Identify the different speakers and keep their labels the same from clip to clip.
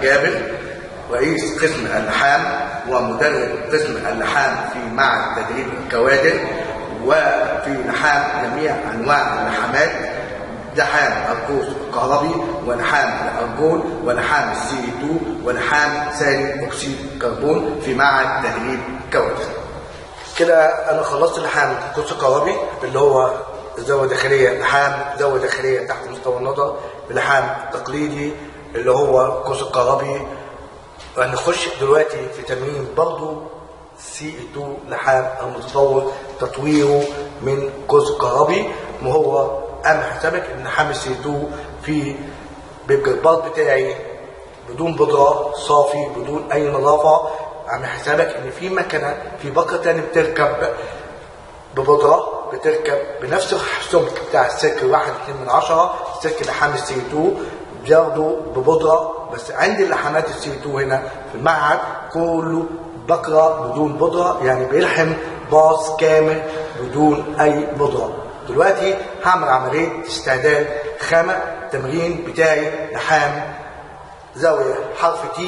Speaker 1: جابر، رئيس قسم اللحام ومدرب قسم اللحام في معهد تدريب الكوادر، وفي لحام جميع انواع اللحامات، لحام القوس الكهربي ولحام الارجون ولحام الCE2 ولحام ثاني اكسيد الكربون في معهد تدريب كوادر. كده انا خلصت لحام القوس الكهربي اللي هو زاويه داخليه، لحام زاويه داخليه تحت مستوى النظر، اللحام التقليدي اللي هو القوس الكهربي. هنخش دلوقتي في تمرين برضه CE2 لحام المتطور، تطويره من قوس الكهربي. وهو اعمل حسابك ان لحام الCE2 في بيبقى البارت بتاعي بدون بودره، صافي بدون اي نظافه. اعمل حسابك ان في مكنه في بكره تاني بتركب ببودره، بتركب بنفس السمك بتاع السلك 1.2، سلك لحام الCE2 بياخده ببودره. بس عندي اللحامات الCE2 هنا في المعهد كله بكره بدون بودره، يعني بيلحم باص كامل بدون اي بودره. دلوقتي هعمل عمليه استعداد خامه. التمرين بتاعي لحام زاويه حرف T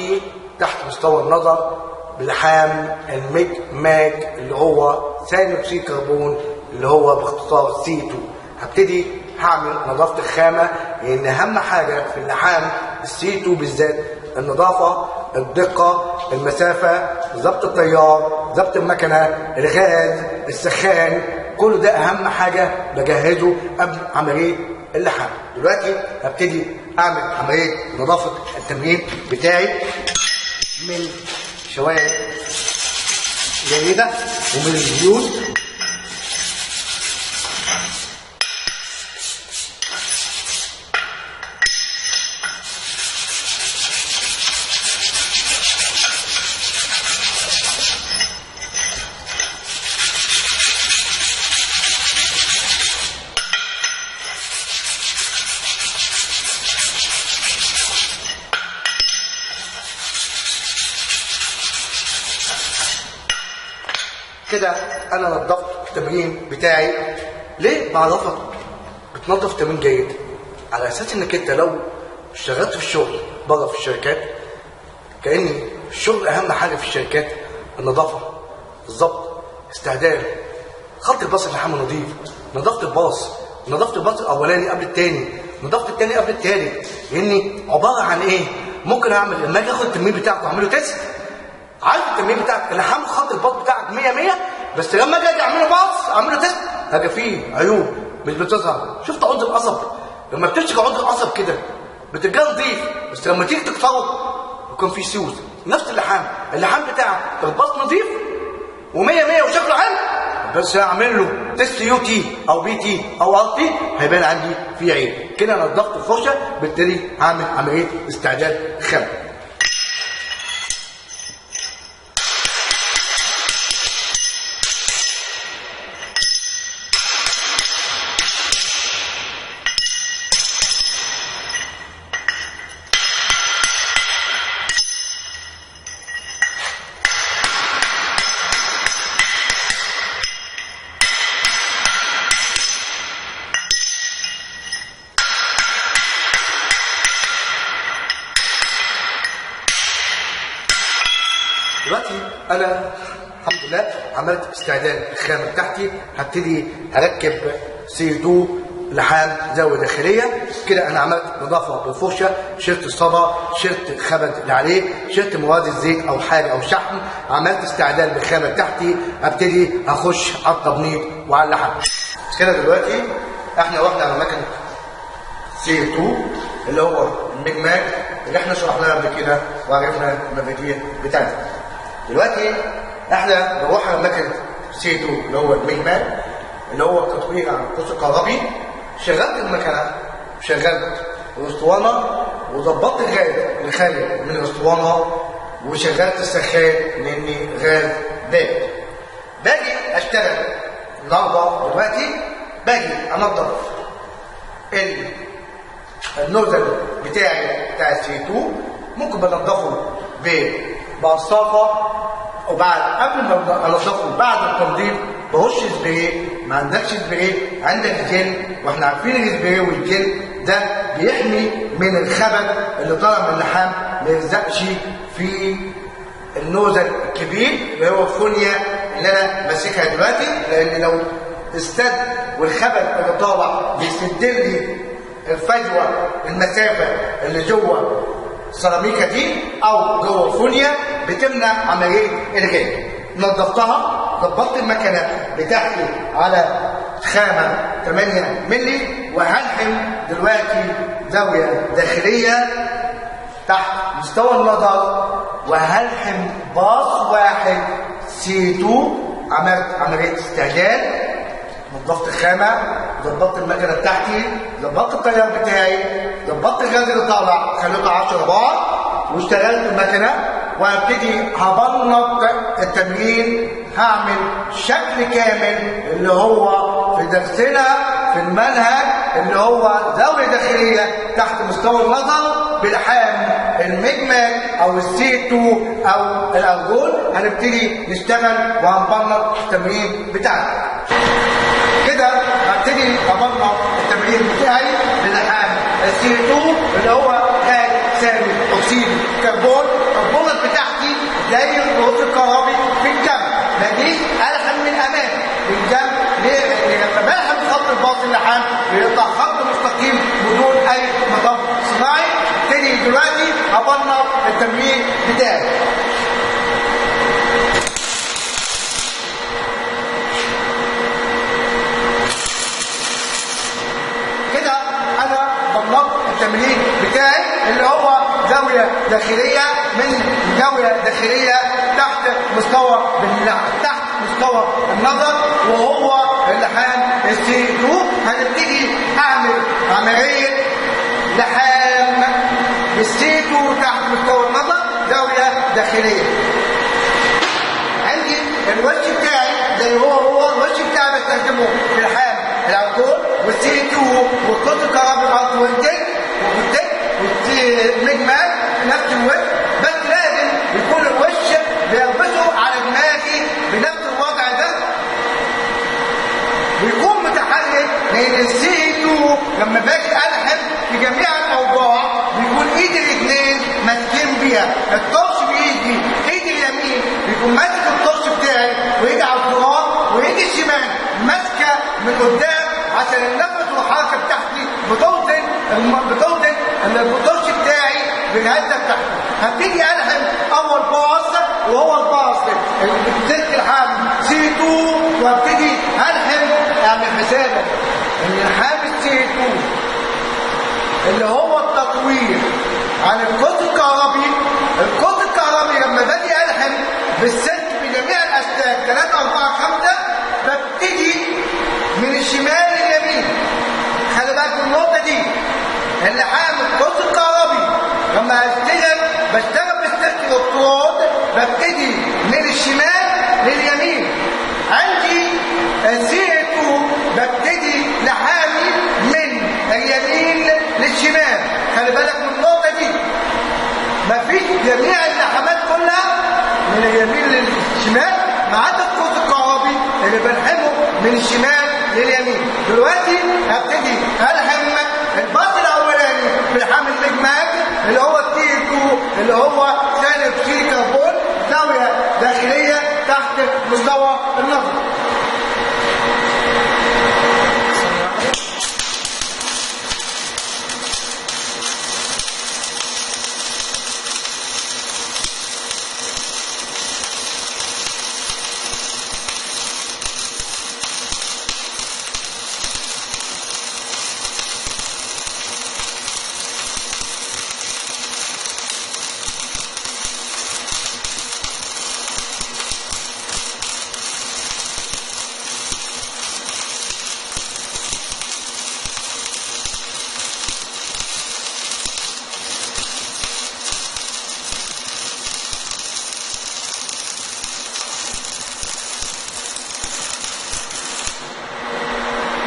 Speaker 1: تحت مستوى النظر بلحام الميج ماج اللي هو ثاني اكسيد الكربون اللي هو باختصار CE2. هبتدي هعمل نظافه الخامه، لان اهم حاجه في اللحام الCE2 بالذات النظافه، الدقه، المسافه، ضبط التيار، ضبط المكنه، الغاز، السخان، كل ده اهم حاجه بجهزه قبل عمليه اللحام. دلوقتي هبتدي اعمل عمليه نظافه التمرين بتاعي من شوائب جيده ومن الزيوت. كده انا نظفت التمرين بتاعي. ليه بعرفك بتنظف تمرين جيد؟ على اساس انك انت لو اشتغلت في الشغل بره في الشركات، كأن الشغل اهم حاجه في الشركات النظافه، الضبط، استعداد، خلط الباص اللحام نظيف، نظافه الباص، نظافه الباص الاولاني قبل الثاني، نظافه الثاني قبل الثالث. لاني عباره عن ايه؟ ممكن اعمل لما اجي اخد التمرين بتاعك واعمله تيست، عارف التمرين بتاعك اللحام خط الباص بتاعك 100 بس لما اجي اعمله باص اعمله تيست هلاقي فيه عيوب مش بتظهر. شفت عضو القصب لما بتمسك عضو القصب كده بتلقاه نظيف، بس لما تيجي تكسره يكون فيه سيوز. نفس اللحام بتاعك الباص نظيف و100 وشكله حلو، بس هعمل له تيست UT او BT او RT هيبان عندي فيه عيب. كده انا نظفت الفرشه، بالتالي هعمل عمليه استعداد خام. دلوقتي انا الحمد لله عملت استعداد الخامه بتاعتي. هبتدي اركب CE2 لحام زاويه داخليه. كده انا عملت نظافه بالفرشه، شلت الصدى، شلت الخبز اللي عليه، شلت مواد الزيت او حاجه او شحم، عملت استعداد بالخامه بتاعتي. ابتدي اخش على التبنيط وعلى اللحم. كده دلوقتي احنا رحنا على مكنه CE2 اللي هو المجماج اللي احنا شرحناها قبل كده وعرفنا المفاتيح بتاعتها. دلوقتي احنا بنروح على مكنه CE2 اللي هو المجماج اللي هو التطوير عن القوس الكهربي. شغلت المكنه، شغلت الاسطوانه وظبطت الغاز اللي خارج من الاسطوانه، وشغلت السخان لاني غاز بارد. باجي اشتغل النهارده دلوقتي، باجي انضف النوزل بتاعي بتاع CE2. ممكن بنضفه بقصافه، وبعد قبل ما انضفه بعد التنظيف بهش سبراي. ما عندكش سبراي عندك جل، واحنا عارفين السبراي والجل ده بيحمي من الخبل اللي طالع من اللحام ما يلزقش في النوزل الكبير اللي هو الفونيا اللي انا ماسكها دلوقتي، لان لو استد والخبل اللي طالع بيسد لي الفجوه المسافه اللي جوه السيراميكا دي او جوه الفونيا بتمنع عمليه الغاء. نظفتها، ظبطت المكنه بتاعتي على خامه 8 مللي، وهلحم دلوقتي زاويه داخليه تحت مستوى النظر، وهلحم باص واحد C2. عملت عمليه استعجال، نظفت الخامه، ظبطت المكنه بتاعتي، ظبطت التيار بتاعي، ظبطت الغاز اللي طالع خليته 10 بار، واشتغلت المكنه وهبتدي هبنط التمرين. هعمل شكل كامل اللي هو في درسنا في المنهج اللي هو زاويه داخليه تحت مستوى النظر بلحام المجمل او C2 او الارجول. هنبتدي نشتغل وهنبنط التمرين بتاعنا. كده هبتدي ابنط التمرين بتاعي بلحام C2 اللي هو غاز ثاني اكسيد كربون. البولت بتاعتي زي الخط الكهربي في الجنب، ما اجيش الحم من امام بالجنب. ليه؟ لما بلحم خط الباص اللحام بيطلع خط مستقيم بدون اي مطب صناعي. ابتدي دلوقتي ابنط التمرين بتاعي. كده انا بنطت التمرين بتاعي اللي هو زاويه داخليه من زاويه داخليه تحت مستوى النظر، وهو اللحام C2. هنبتدي اعمل عمليه لحام C2 تحت مستوى النظر زاويه داخليه. عندي الوش بتاعي زي هو الوش بتاعي بستخدمه في لحام الارجول والC2 والخط الكهربي والمجمل نفس الوش، بس لازم يكون الوش بيلبسه على دماغي بنفس الوضع ده ويكون متحرك، لان C2 لما باجي الحم في جميع الاوضاع بيكون ايدي الاثنين ماسكين بيها. الطرش بايدي اليمين بيكون ماسك الطرش بتاعي وايدي على التراب، وايدي الشمال ماسكه من قدام عشان النفس والحركه بتاعتي بتوزن الطرش بتاعي بالهزه بتاعتي. هبتدي الحم اول باص وهو الباص بتلك الحام C2، وابتدي الحم. اعمل حسابك ان الحام C2 اللي هو التطوير عن القطر الكهربي. القطر الكهربي لما باجي الحم بالسلك بجميع الاسلاك 3 4 5 ببتدي من الشمال لليمين. خلي بالك من النقطه دي. اللحام القطر الكهربي لما بشتغل بالسلك والطرود ببتدي من الشمال لليمين. عندي C2 ببتدي لحامي من اليمين للشمال. خلي بالك من النقطه دي. مفيش جميع اللحامات كلها من اليمين للشمال ما عدا القوس الكهربي اللي بلحمه من الشمال لليمين. دلوقتي هبتدي الحم الباص الاولاني بلحام المجمل اللي هو C2 اللي هو ثاني اكسيد كربون زاويه داخليه تحت مستوى النظر.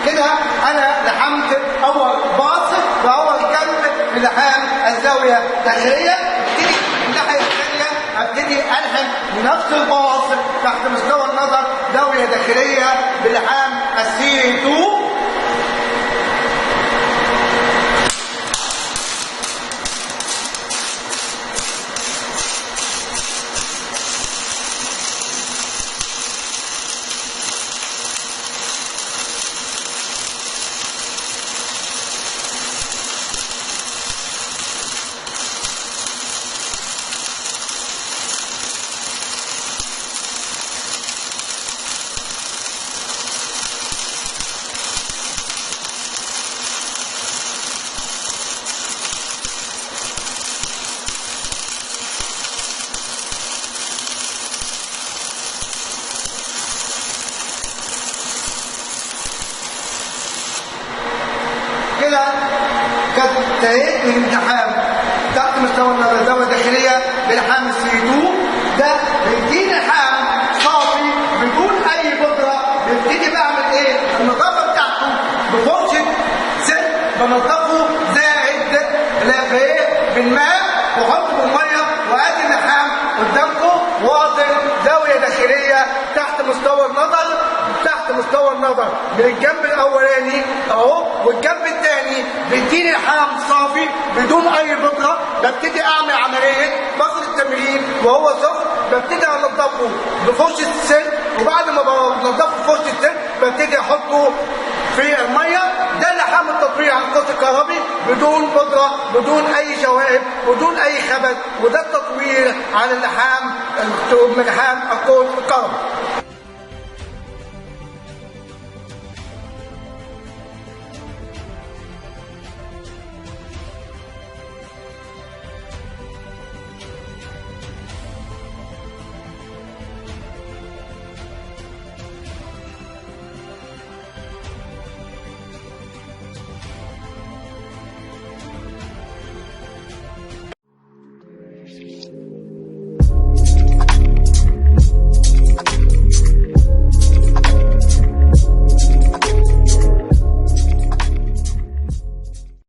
Speaker 1: كده انا لحمت اول باص واول جنب في لحام الزاويه الداخليه. ابتدي الناحيه الثانيه ابتدي الحم بنفس الباص تحت مستوى النظر زاويه داخليه بلحام C2. كانت انتهيت من اللحام تحت مستوى الدوره الداخليه بلحام السي 2. ده بيديني لحام صافي بدون اي بودره. ببتدي بعمل ايه؟ النظافه بتاعته بفرشه سلك بنضفه زائد بالماء واحطه بالميه وادي اللحام قدامكم واصل زاويه داخليه تحت مستوى النظر. تحت مستوى النظر من الجنب الاولاني اهو، والجنب الثاني بيديني لحام صافي بدون اي بودره. ببتدي اعمل عمليه فصل التمرين وهو سخن. ببتدي انضفه بفرشه السلك، وبعد ما بنضفه بفرشه السلك ببتدي احطه في الميه. ده لحام التطبيق عن القوس الكهربي بدون بودره بدون اي شوائب بدون اي خبث. وده التطوير عن اللحام القوس الكهربي.